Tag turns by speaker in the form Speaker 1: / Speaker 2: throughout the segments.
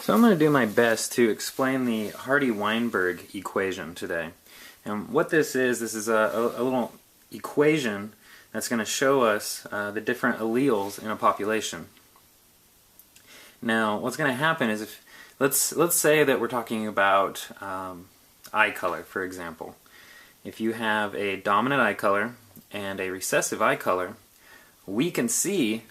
Speaker 1: So I'm going to do my best to explain the Hardy-Weinberg equation today. And what this is a little equation that's going to show us the different alleles in a population. Now, what's going to happen is if let's say that we're talking about eye color, for example. If you have a dominant eye color and a recessive eye color, we can see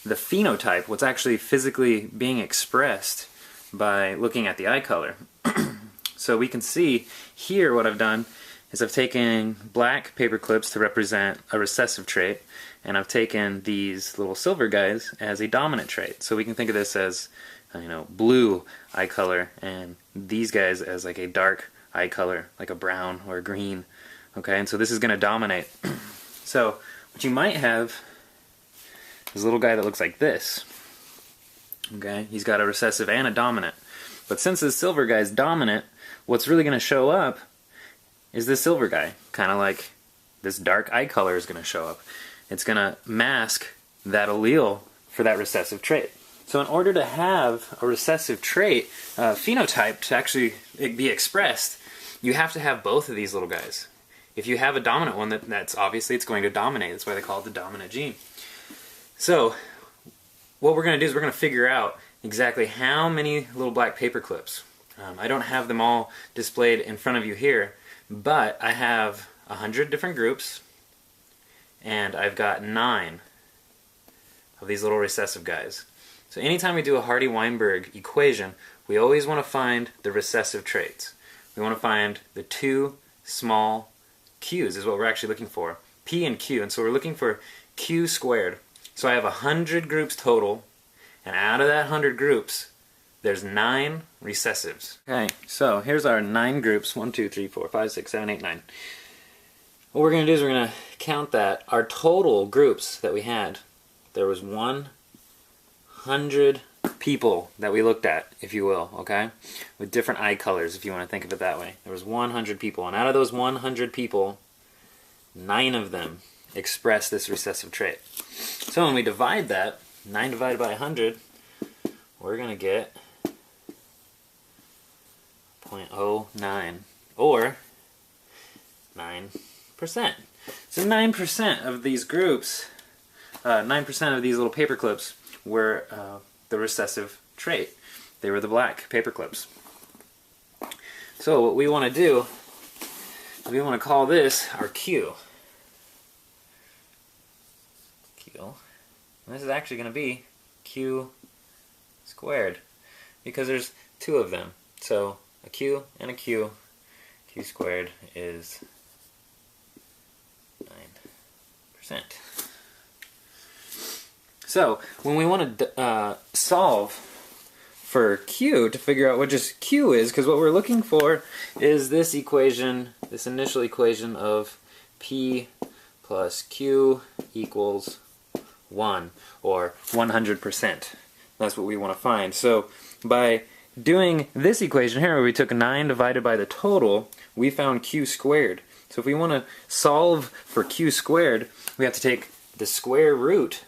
Speaker 1: the phenotype, what's actually physically being expressed by looking at the eye color. So we can see here what I've done is I've taken black paper clips to represent a recessive trait, and I've taken these little silver guys as a dominant trait. So we can think of this as blue eye color, and these guys as like a dark eye color, like a brown or a green. Okay, and so this is going to dominate. So what you might have is a little guy that looks like this. Okay, he's got a recessive and a dominant. But since this silver guy is dominant, what's really going to show up is this silver guy. Kind of like this dark eye color is going to show up. It's going to mask that allele for that recessive trait. So in order to have a recessive trait phenotype to actually be expressed, you have to have both of these little guys. If you have a dominant one, that's obviously it's going to dominate. That's why they call it the dominant gene. So what we're going to do is we're going to figure out exactly how many little black paper clips. I don't have them all displayed in front of you here, but I have 100 different groups, and I've got 9 of these little recessive guys. So anytime we do a Hardy-Weinberg equation, we always want to find the recessive traits. We want to find the two small q's is what we're actually looking for, p and q, and so we're looking for q squared. So I have 100 groups total, and out of that 100 groups, there's 9 recessives. Okay, so here's our 9 groups, 1, 2, 3, 4, 5, 6, 7, 8, 9. What we're going to do is we're going to count that. Our total groups that we had, there was 100 people that we looked at, if you will, okay? With different eye colors, if you want to think of it that way. There was 100 people, and out of those 100 people, 9 of them express this recessive trait. So when we divide that, 9 divided by 100, we're going to get 0.09, or 9%. So 9% of these groups, 9% of these little paper clips were the recessive trait. They were the black paper clips. So what we want to do, we want to call this our Q. And this is actually going to be Q squared, because there's 2 of them. So a Q and a Q. Q squared is 9%. So when we want to solve for Q to figure out what just Q is, because what we're looking for is this equation, this initial equation of P plus Q equals 1, or 100%. That's what we want to find. So by doing this equation here, where we took 9 divided by the total, we found Q squared. So if we want to solve for Q squared, we have to take the square root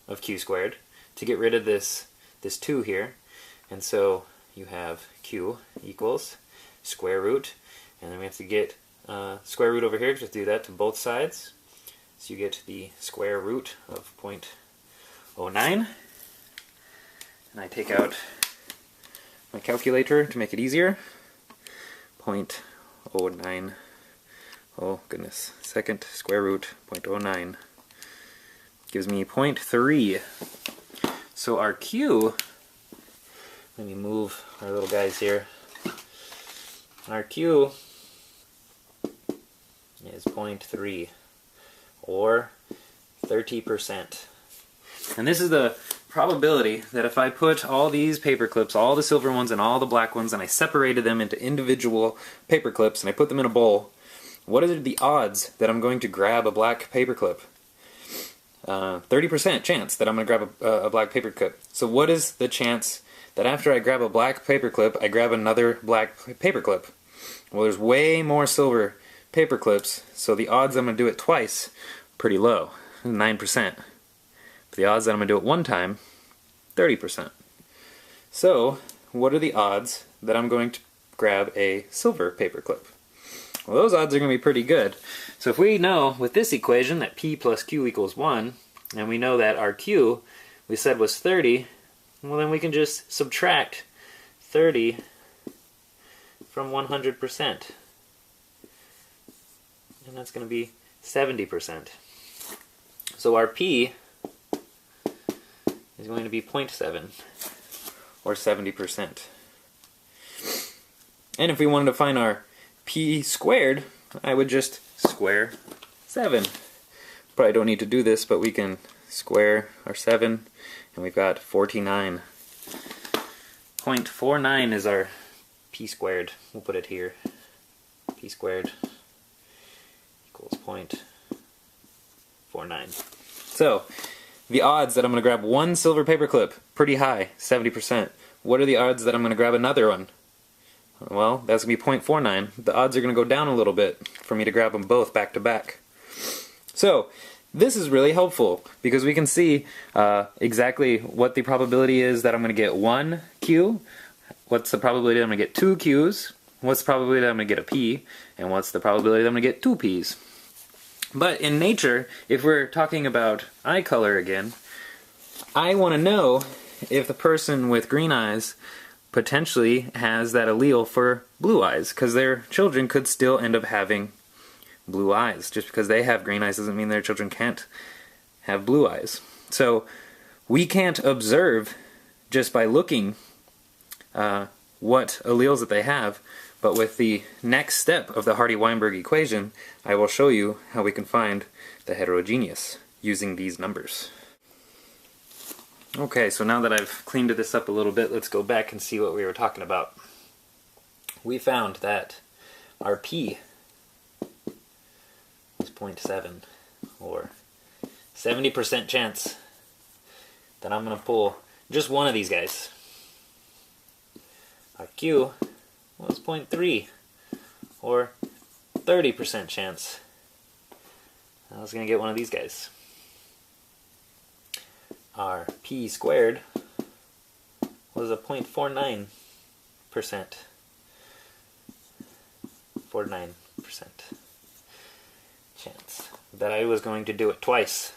Speaker 1: of Q squared to get rid of this 2 here. And so you have Q equals square root, and then we have to get square root over here, just do that to both sides. So you get the square root of 0.09, and I take out my calculator to make it easier. 0.09, oh goodness, second square root 0.09 gives me 0.3. So our Q, let me move our little guys here. Our Q is 0.3, or 30%. And this is the probability that if I put all these paper clips, all the silver ones and all the black ones, and I separated them into individual paper clips and I put them in a bowl, what are the odds that I'm going to grab a black paper clip? 30% chance that I'm going to grab a black paper clip. So what is the chance that after I grab a black paper clip, I grab another black paper clip? Well, there's way more silver paper clips, so the odds I'm going to do it twice, pretty low, 9%. But the odds that I'm going to do it one time, 30%. So what are the odds that I'm going to grab a silver paperclip? Well, those odds are going to be pretty good. So if we know with this equation that P plus Q equals 1, and we know that our Q we said was 30, well then we can just subtract 30 from 100%. And that's going to be 70%. So our P is going to be 0.7, or 70%. And if we wanted to find our P squared, I would just square 7. Probably don't need to do this, but we can square our 7, and we've got 49. 0.49 is our P squared. We'll put it here. P squared equals 0.49. So, the odds that I'm going to grab one silver paperclip, pretty high, 70%. What are the odds that I'm going to grab another one? Well, that's going to be 0.49. The odds are going to go down a little bit for me to grab them both back to back. So, this is really helpful because we can see exactly what the probability is that I'm going to get one Q, what's the probability that I'm going to get two Qs, what's the probability that I'm going to get a P, and what's the probability that I'm going to get two Ps. But in nature, if we're talking about eye color again, I want to know if the person with green eyes potentially has that allele for blue eyes, because their children could still end up having blue eyes. Just because they have green eyes doesn't mean their children can't have blue eyes. So we can't observe just by looking what alleles that they have, but with the next step of the Hardy-Weinberg equation, I will show you how we can find the heterogeneous using these numbers. Okay, so now that I've cleaned this up a little bit, let's go back and see what we were talking about. We found that our P is 0.7, or 70% chance that I'm going to pull just one of these guys. Our Q was 0.3, or 30% chance I was going to get one of these guys. Our P squared was a 0.49%. 49% chance that I was going to do it twice.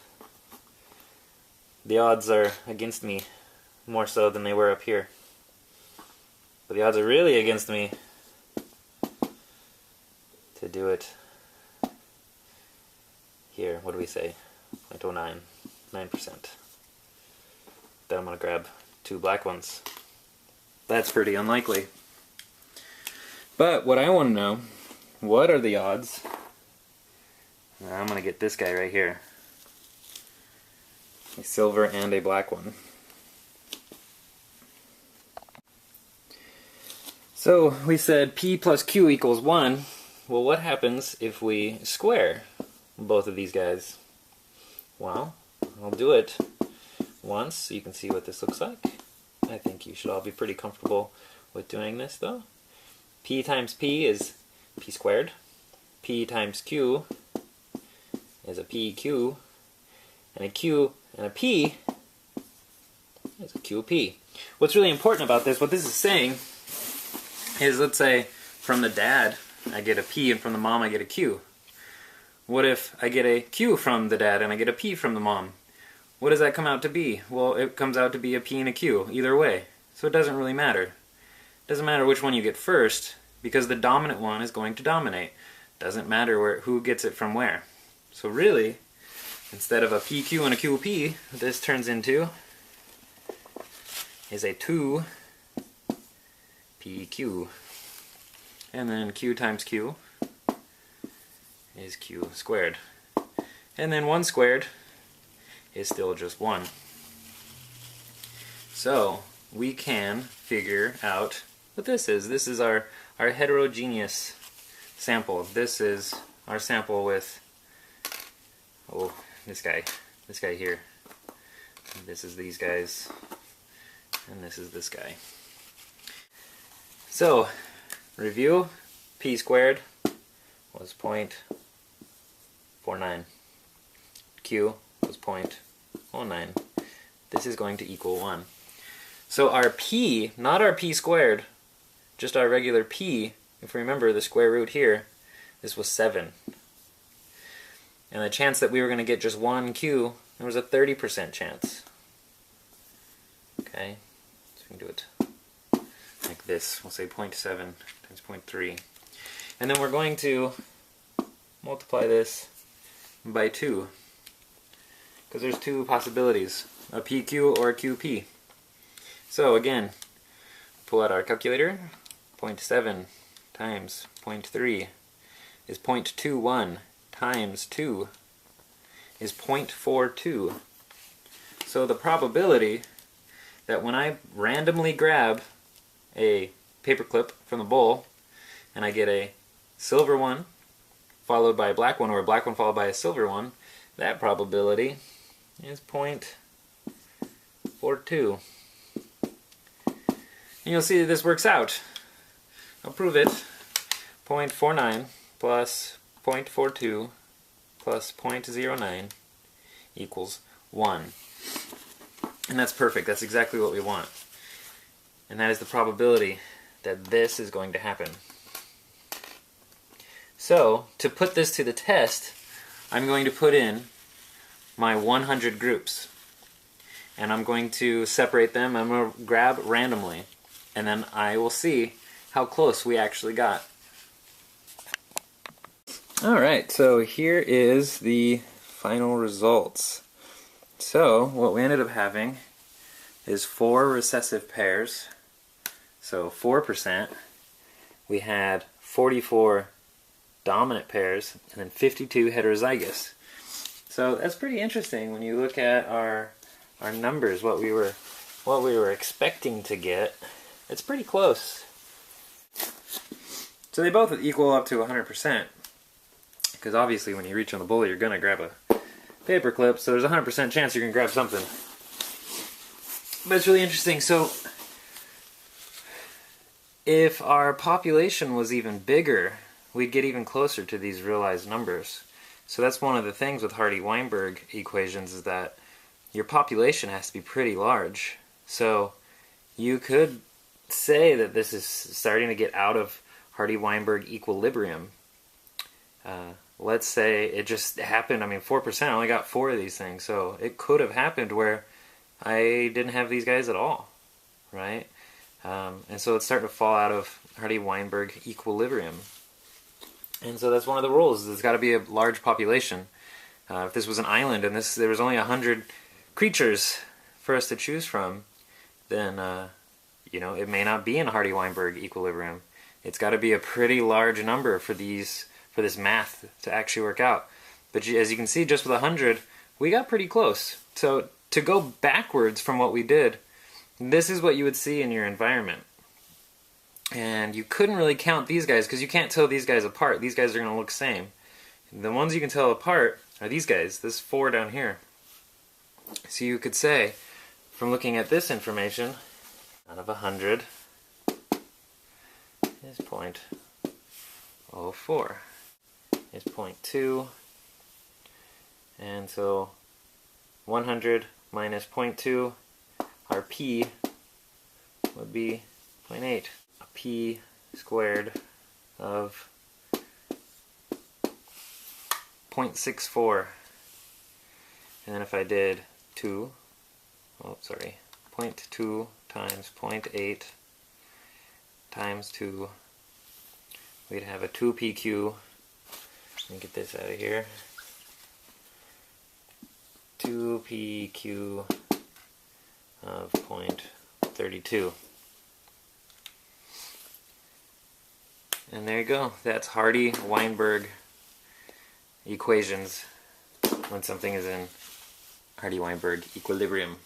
Speaker 1: The odds are against me more so than they were up here. But the odds are really against me to do it here. What do we say? 0.09, 9%. Then I'm going to grab two black ones. That's pretty unlikely. But what I want to know, what are the odds? I'm going to get this guy right here. A silver and a black one. So we said P plus Q equals 1. Well, what happens if we square both of these guys? Well, I'll do it once so you can see what this looks like. I think you should all be pretty comfortable with doing this though. P times P is P squared. P times Q is a PQ. And a Q and a P is a QP. What's really important about this, what this is saying, is let's say from the dad I get a P and from the mom I get a Q. What if I get a Q from the dad and I get a P from the mom? What does that come out to be? Well, it comes out to be a P and a Q, either way. So it doesn't really matter. It doesn't matter which one you get first, because the dominant one is going to dominate. Doesn't matter who gets it from where. So really, instead of a PQ and a QP, this turns into is a 2 PQ. And then Q times Q is Q squared. And then 1 squared is still just 1. So we can figure out what this is. This is our heterogeneous sample. This is our sample with this guy here. This is these guys, and this is this guy. So, review, P squared was 0.49. Q was 0.09. This is going to equal 1. So our p, not our p squared, just our regular p, if we remember the square root here, this was 7. And the chance that we were going to get just one q, there was a 30% chance. Okay, so we can do it like this. We'll say 0.7 times 0.3. And then we're going to multiply this by 2. Because there's two possibilities, a PQ or a QP. So again, pull out our calculator. 0.7 times 0.3 is 0.21 times 2 is 0.42. So the probability that when I randomly grab a paperclip from the bowl and I get a silver one followed by a black one, or a black one followed by a silver one, that probability is 0.42. And you'll see that this works out. I'll prove it. 0.49 plus 0.42 plus 0.09 equals 1. And that's perfect. That's exactly what we want. And that is the probability that this is going to happen. So, to put this to the test, I'm going to put in my 100 groups. And I'm going to separate them. I'm going to grab randomly. And then I will see how close we actually got. Alright, so here is the final results. So, what we ended up having is 4 recessive pairs. So 4%. We had 44 dominant pairs, and then 52 heterozygous. So that's pretty interesting when you look at our numbers, what we were expecting to get. It's pretty close. So they both equal up to 100%, because obviously when you reach on the bowl, you're going to grab a paper clip, so there's a 100% chance you're going to grab something. But it's really interesting. So if our population was even bigger, we'd get even closer to these realized numbers. So that's one of the things with Hardy-Weinberg equations, is that your population has to be pretty large. So you could say that this is starting to get out of Hardy-Weinberg equilibrium. Let's say it just happened, 4%, I only got 4 of these things, so it could have happened where I didn't have these guys at all, right? And so it's starting to fall out of Hardy-Weinberg equilibrium. And so that's one of the rules, is it's got to be a large population. If this was an island and there was only 100 creatures for us to choose from, then it may not be in Hardy-Weinberg equilibrium. It's got to be a pretty large number for this math to actually work out. But as you can see, just with 100, we got pretty close. So to go backwards from what we did, this is what you would see in your environment. And you couldn't really count these guys because you can't tell these guys apart. These guys are going to look the same. The ones you can tell apart are these guys, this 4 down here. So you could say, from looking at this information, out of 100 is 0.04. Is 0.2. And so 100 minus 0.2, our p would be 0.8. A p squared of 0.64. And then if I did 0.2 times 0.8 times 2, we'd have a 2pq. Let me get this out of here. 2pq of 0.32. And there you go. That's Hardy-Weinberg equations when something is in Hardy-Weinberg equilibrium.